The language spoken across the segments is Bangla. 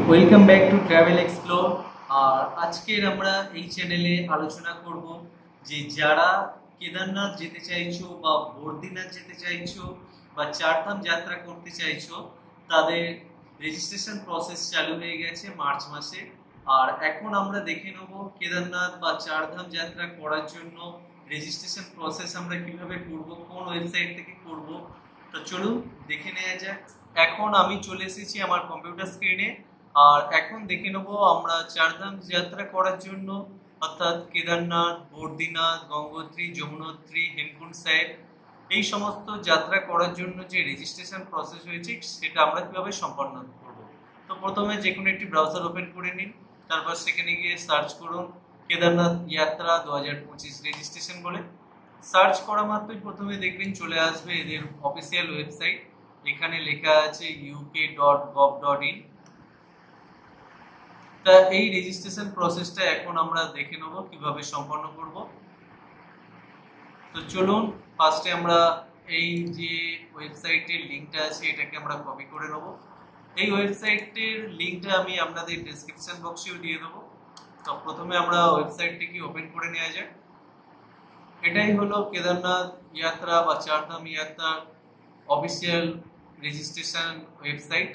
Welcome back to travel explore. আর আজকের আমরা এই চ্যানেলে আলোচনা করব যে যারা কেদারনাথ যেতে চাইছো বা বদ্রীনাথ যেতে চাইছো বা চারধাম যাত্রা করতে চাইছো, তাদের রেজিস্ট্রেশন প্রসেস চালু হয়ে গেছে মার্চ মাসে। আর এখন আমরা দেখে নেব কেদারনাথ বা চারধাম যাত্রা করার জন্য রেজিস্ট্রেশন প্রসেস আমরা কিভাবে করব, কোন ওয়েবসাইট থেকে করব। তো চলুন দেখে নেওয়া যাক। এখন আমি চলে এসেছি আমার কম্পিউটার স্ক্রিনে। আর এখন দেখে নেব আমরা চারধাম যাত্রা করার জন্য, অর্থাৎ কেদারনাথ, বদ্রীনাথ, গঙ্গোত্রী, যমুনোত্রী, হেমকুণ্ড সাহেব, এই সমস্ত যাত্রা করার জন্য যে রেজিস্ট্রেশন প্রসেস হয়েছে সেটা আমরা কিভাবে সম্পন্ন করব। তো প্রথমে যে কোনো একটি ব্রাউজার ওপেন করে নিন, তারপর সেখানে গিয়ে সার্চ করুন কেদারনাথ যাত্রা 2025 রেজিস্ট্রেশন বলে। সার্চ করা মাত্রই প্রথমে দেখবেন চলে আসবে এদের অফিসিয়াল ওয়েবসাইট। এখানে লেখা আছে uk.gov.in। তা এই রেজিস্ট্রেশন প্রসেসটা এখন আমরা দেখে নেব কিভাবে সম্পন্ন করব। তো চলুন ফার্স্টে আমরা এই যে ওয়েবসাইটের লিঙ্কটা আছে এটাকে আমরা কপি করে নেব। এই ওয়েবসাইটের লিঙ্কটা আমি আপনাদের ডেসক্রিপশন বক্সেও দিয়ে দেবো। তো প্রথমে আমরা ওয়েবসাইটটিকে ওপেন করে নেওয়া যাক। এটাই হলো কেদারনাথ যাত্রা বা চারধাম যাত্রার অফিসিয়াল রেজিস্ট্রেশন ওয়েবসাইট।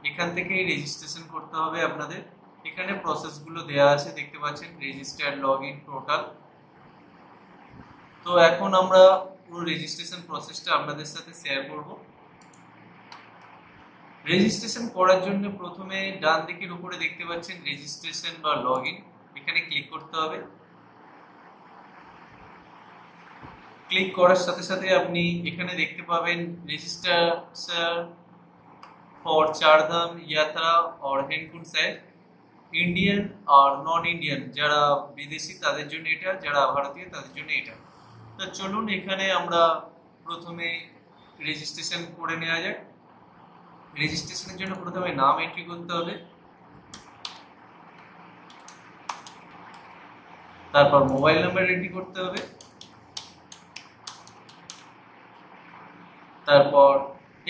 এখান থেকেই রেজিস্ট্রেশন করতে হবে আপনাদের। এখানে প্রসেসগুলো দেওয়া আছে, দেখতে পাচ্ছেন, রেজিস্টার, লগ ইন, টোটাল। তো এখন আমরা পুরো রেজিস্ট্রেশন প্রসেসটা আপনাদের সাথে শেয়ার করব। রেজিস্ট্রেশন করার জন্য প্রথমে ডান দিকের উপরে দেখতে পাচ্ছেন রেজিস্ট্রেশন বা লগ ইন, এখানে ক্লিক করতে হবে। ক্লিক করার সাথে সাথে আপনি এখানে দেখতে পাবেন রেজিস্ট্রেশন ফর চারধাম যাত্রা और হেমকুণ্ড সাহেব, ইন্ডিয়ান আর নন ইন্ডিয়ান, যারা বিদেশি তাদের জন্য এটা, যারা ভারতীয় তাদের জন্য এটা। তো চলুন এখানে আমরা প্রথমে রেজিস্ট্রেশন করে নেওয়া যাক। রেজিস্ট্রেশনের জন্য প্রথমে নাম এন্ট্রি করতে হবে, তারপর মোবাইল নাম্বার এন্ট্রি করতে হবে, তারপর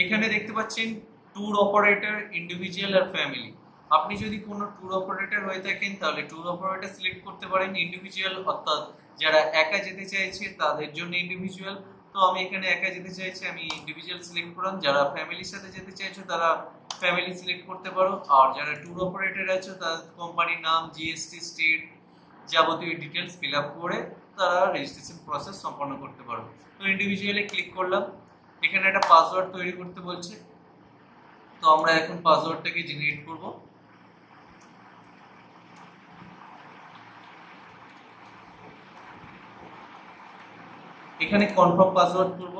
এখানে দেখতে পাচ্ছেন ট্যুর অপারেটর, ইন্ডিভিজুয়াল আর ফ্যামিলি। আপনি যদি কোনো ট্যুর অপারেটর হয়ে থাকেন তাহলে ট্যুর অপারেটর সিলেক্ট করতে পারেন। ইন্ডিভিজুয়াল অর্থাৎ যারা একা যেতে চাইছে তাদের জন্য ইন্ডিভিজুয়াল। তো আমি এখানে একা যেতে চাইছি, আমি ইন্ডিভিজুয়াল সিলেক্ট করলাম। যারা ফ্যামিলির সাথে যেতে চাইছো তারা ফ্যামিলি সিলেক্ট করতে পারো। আর যারা ট্যুর অপারেটর আছো তাদের কোম্পানির নাম, জিএসটি, স্টেট, যাবতীয় ডিটেলস ফিল আপ করে তারা রেজিস্ট্রেশন প্রসেস সম্পন্ন করতে পারো। তো ইন্ডিভিজুয়ালে ক্লিক করলাম। এখানে একটা পাসওয়ার্ড তৈরি করতে বলছে, তো আমরা এখন পাসওয়ার্ডটাকে জেনারেট করব। এখানে কনফার্ম পাসওয়ার্ড করব।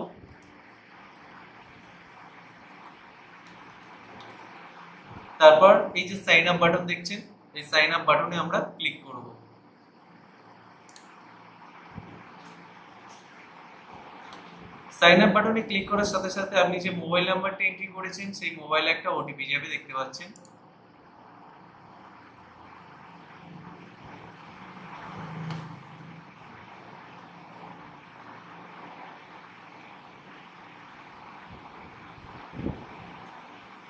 তারপর এই যে সাইন আপ বাটন দেখছেন, এই সাইন আপ বাটনে আমরা ক্লিক করব। সাইন আপ বাটনে ক্লিক করার সাথে সাথে আপনি যে মোবাইল নাম্বারটা এন্ট্রি করেছেন সেই মোবাইলে একটা ওটিপি যাবে, দেখতে পাচ্ছেন।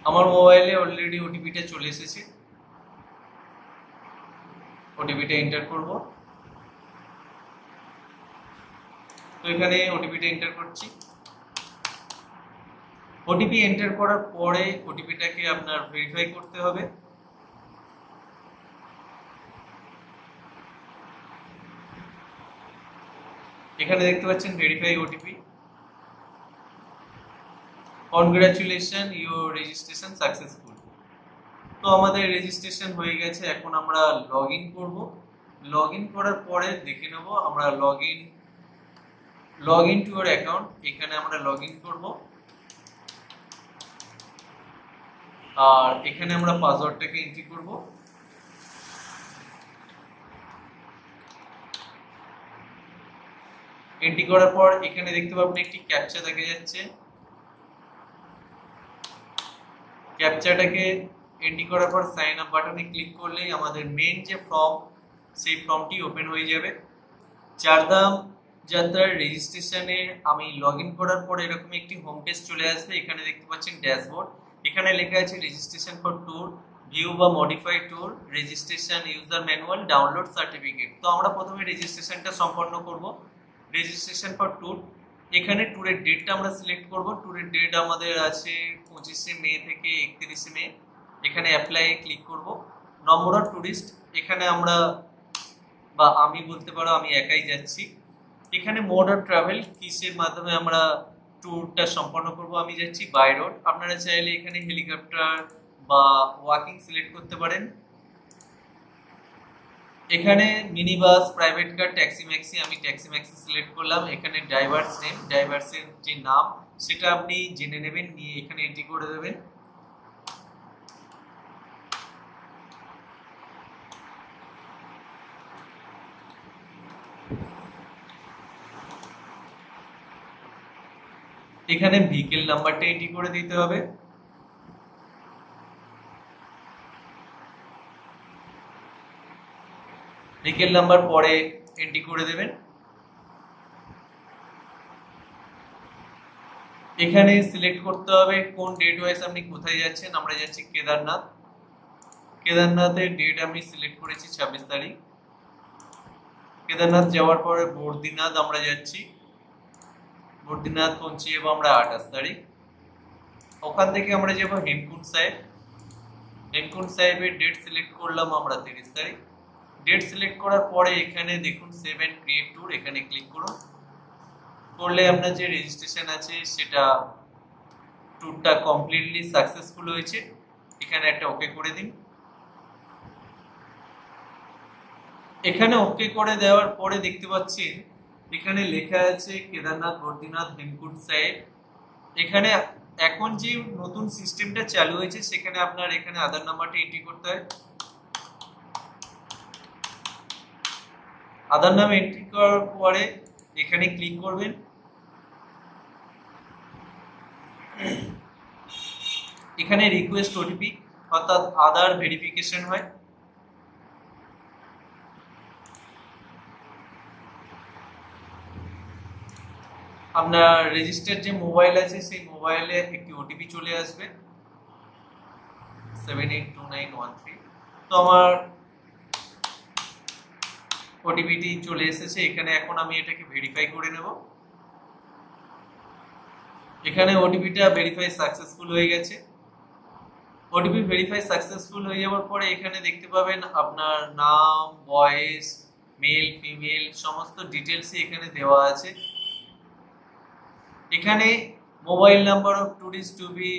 আমার মোবাইলে অলরেডি ওটিপিটা চলে এসেছে। ওটিপিটা এন্টার করব। তো এখানে ওটিপিটা এন্টার করছি। ওটিপি এন্টার করার পরে ওটিপিটাকে আপনার ভেরিফাই করতে হবে। এখানে দেখতে পাচ্ছেন verify OTP. Congratulation, your registration successful. তো আমাদের রেজিস্ট্রেশন হয়ে গেছে। এখন আমরা লগ ইন করবো। লগ ইন করার পরে দেখে নেব আমরা log in to your account, এখানে আমরা লগ ইন করবো। আর এখানে আমরা পাসওয়ার্ডটাকে এন্ট্রি করব। এন্ট্রি করার পর এখানে দেখতে পাবেন একটি ক্যাপচা দেখা যাচ্ছে। ক্যাপচাটাকে এন্ট্রি করার পর সাইন আপ বাটনে ক্লিক করলেই আমাদের মেন যে ফর্ম সেই ফর্মটি ওপেন হয়ে যাবে। চারধাম যাত্রার রেজিস্ট্রেশনে আমি লগ ইন করার পর এরকম একটি হোম পেজ চলে আসবে। এখানে দেখতে পাচ্ছেন ড্যাশবোর্ড, এখানে লেখা আছে রেজিস্ট্রেশন ফর ট্যুর ভিউ বা modify tour, registration, user manual, download certificate. তো আমরা প্রথমে রেজিস্ট্রেশনটা সম্পন্ন করব। রেজিস্ট্রেশন ফর ট্যুর, এখানে ট্যুরের ডেটটা আমরা সিলেক্ট করব। ট্যুরের ডেট আমাদের আছে 25শে মে থেকে 31শে মে। এখানে অ্যাপ্লাই ক্লিক করব। নম্বর অফ ট্যুরিস্ট, এখানে আমরা বা আমি বলতে পারো আমি একাই যাচ্ছি। এখানে মোড অফ ট্রাভেল, কিসের মাধ্যমে আমরা ট্যুরটা সম্পন্ন করব, আমি যাচ্ছি বাই রোড। আপনারা চাইলে এখানে হেলিকপ্টার বা ওয়াকিং সিলেক্ট করতে পারেন। এখানে mini bus, private car, taxi maxi, আমি ট্যাক্সি ম্যাক্সি সিলেক্ট করলাম। এখানে ড্রাইভার্স নেম, ড্রাইভার্সের যে নাম সেটা আপনি জেনে নেবেন, নিয়ে এখানে এন্ট্রি করে দেবেন। এখানে ভেহিকেল নাম্বারটা এন্ট্রি করে দিতে হবে। ভেহিকেল নাম্বার পরে এন্ট্রি করে দেবেন। এখানে সিলেক্ট করতে হবে কোন ডেট ওয়াইজ আপনি কোথায় যাচ্ছেন। আমরা যাচ্ছি কেদারনাথ। কেদারনাথের ডেট আমি সিলেক্ট করেছি 26 তারিখ। কেদারনাথ যাওয়ার পরে বদ্রীনাথ আমরা যাচ্ছি। বদ্রীনাথ পৌঁছে যাবো আমরা 28 তারিখ। ওখান থেকে আমরা যাবো হেমকুন্ড সাহেব। হেমকুন্ড সাহেবের ডেট সিলেক্ট করলাম আমরা 30 তারিখ। ডেট সিলেক্ট করার পরে এখানে দেখুন 7 ক্রিয়েট ট্যুর, এখানে ক্লিক করুন। করলে আপনার যে রেজিস্ট্রেশন আছে সেটা ট্যুরটা কমপ্লিটলি সাকসেসফুল হয়েছে। এখানে একটা ওকে করে দিন। এখানে ওকে করে দেওয়ার পরে দেখতে পাচ্ছেন এখানে লেখা আছে কেদারনাথ, বদ্রীনাথ, হেমকুন্ড সাহেব। এখানে এখন যে নতুন সিস্টেমটা চালু হয়েছে সেখানে আপনার এখানে আধার নাম্বারটা এন্ট্রি করতে হয়। আধার নাম এন্ট্রি করার পরে এখানে ক্লিক করবেন। এখানে রিকোয়েস্ট ওটিপি অর্থাৎ আধার ভেরিফিকেশন হয়। আপনার রেজিস্টার্ড যে মোবাইল আছে সেই মোবাইলে একটি ওটিপি চলে আসবে 782913। তো আমার ওটিপিটি চলে এসেছে। এখানে এখন আমি এটাকে ভেরিফাই করে নেব। এখানে ওটিপিটা ভেরিফাই সাকসেসফুল হয়ে গেছে। ওটিপি ভেরিফাই সাকসেসফুল হয়ে যাওয়ার পরে এখানে দেখতে পাবেন আপনার নাম, বয়স, মেল, ফিমেল সমস্ত ডিটেলসই এখানে দেওয়া আছে। এখানে mobile number of tourist to be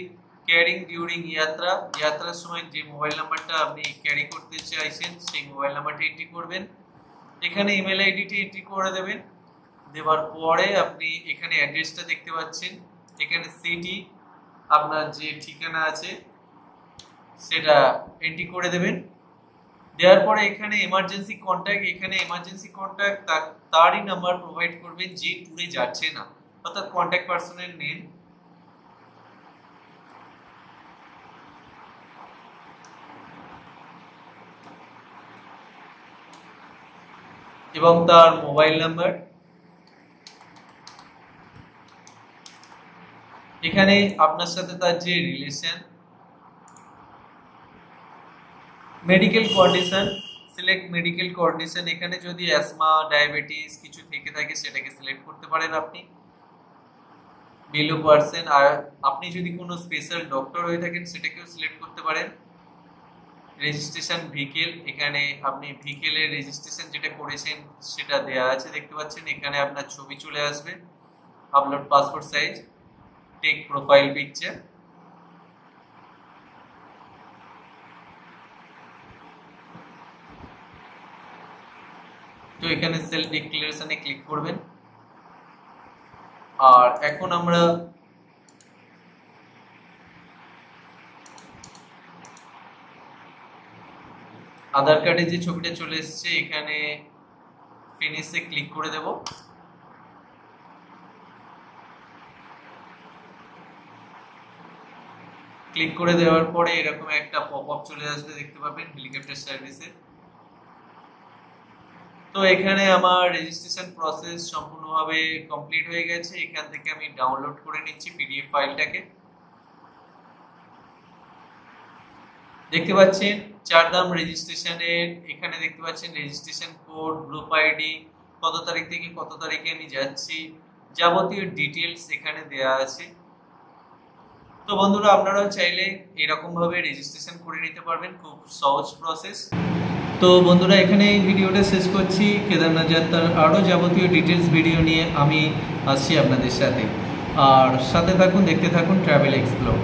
carrying during যাত্রা, যাত্রার সময় যে মোবাইল নাম্বারটা আপনি ক্যারি করতে চাইছেন সেই মোবাইল নাম্বারটা এন্ট্রি করবেন। এখানে ইমেল আইডিটি এন্ট্রি করে দেবেন। দেওয়ার পরে আপনি এখানে অ্যাড্রেসটা দেখতে পাচ্ছেন। এখানে সিটি আপনার যে ঠিকানা আছে সেটা এন্ট্রি করে দেবেন। দেওয়ার পরে এখানে এমার্জেন্সি কন্ট্যাক্ট, এখানে এমার্জেন্সি কন্ট্যাক্ট তারই নাম্বার প্রোভাইড করবেন যে ট্যুরে যাচ্ছে না, অর্থাৎ কন্ট্যাক্ট পার্সনের নেম। এবং তার মোবাইল নাম্বার। এখানে আপনার সাথে তার যে relation, medical condition, select medical condition. এখানে যদি অ্যাসমা, ডায়াবেটিস কিছু থেকে থাকে সেটাকে সিলেক্ট করতে পারেন আপনি। বিলো পার্সন, আর আপনি যদি কোনো স্পেশাল ডক্টর হয়ে থাকেন সেটাকেও সিলেক্ট করতে পারেন। রেজিস্ট্রেশন ভেহিকেল, এখানে আপনি ভেহিকেলের রেজিস্ট্রেশন যেটা করেছেন সেটা দেয়া আছে দেখতে পাচ্ছেন। এখানে আপনার ছবি চলে আসবে। Upload passport size, take profile picture. তো এখানে সেলফ ডিক্লারেশনে ক্লিক করবেন। আর এখন আমরা আধার কার্ডে যে ছবিটা চলে এসেছে এখানে ফিনিশে ক্লিক করে দেব। ক্লিক করে দেওয়ার পরে এরকম একটা পপআপ চলে আসবে দেখতে পাবেন হেলিকপ্টার সার্ভিসে। তো এখানে আমার রেজিস্ট্রেশন প্রসেস সম্পূর্ণভাবে কমপ্লিট হয়ে গেছে। এখান থেকে আমি ডাউনলোড করে নিচ্ছি পিডিএফ ফাইলটাকে। দেখতে পাচ্ছেন চারধাম রেজিস্ট্রেশনের এখানে দেখতে পাচ্ছেন রেজিস্ট্রেশন কোড, গ্রুপ আইডি, কত তারিখ থেকে কত তারিখে আমি যাচ্ছি, যাবতীয় ডিটেলস এখানে দেওয়া আছে। তো বন্ধুরা আপনারাও চাইলে এরকম ভাবে রেজিস্ট্রেশন করে নিতে পারবেন, খুব সহজ প্রসেস। তো বন্ধুরা এখানে এই ভিডিওটা শেষ করছি। কেদারনাথ যাত্রার আরও যাবতীয় ডিটেলস ভিডিও নিয়ে আমি আসছি আপনাদের সাথে, আর সাথে থাকুন, দেখতে থাকুন ট্রাভেল এক্সপ্লোর।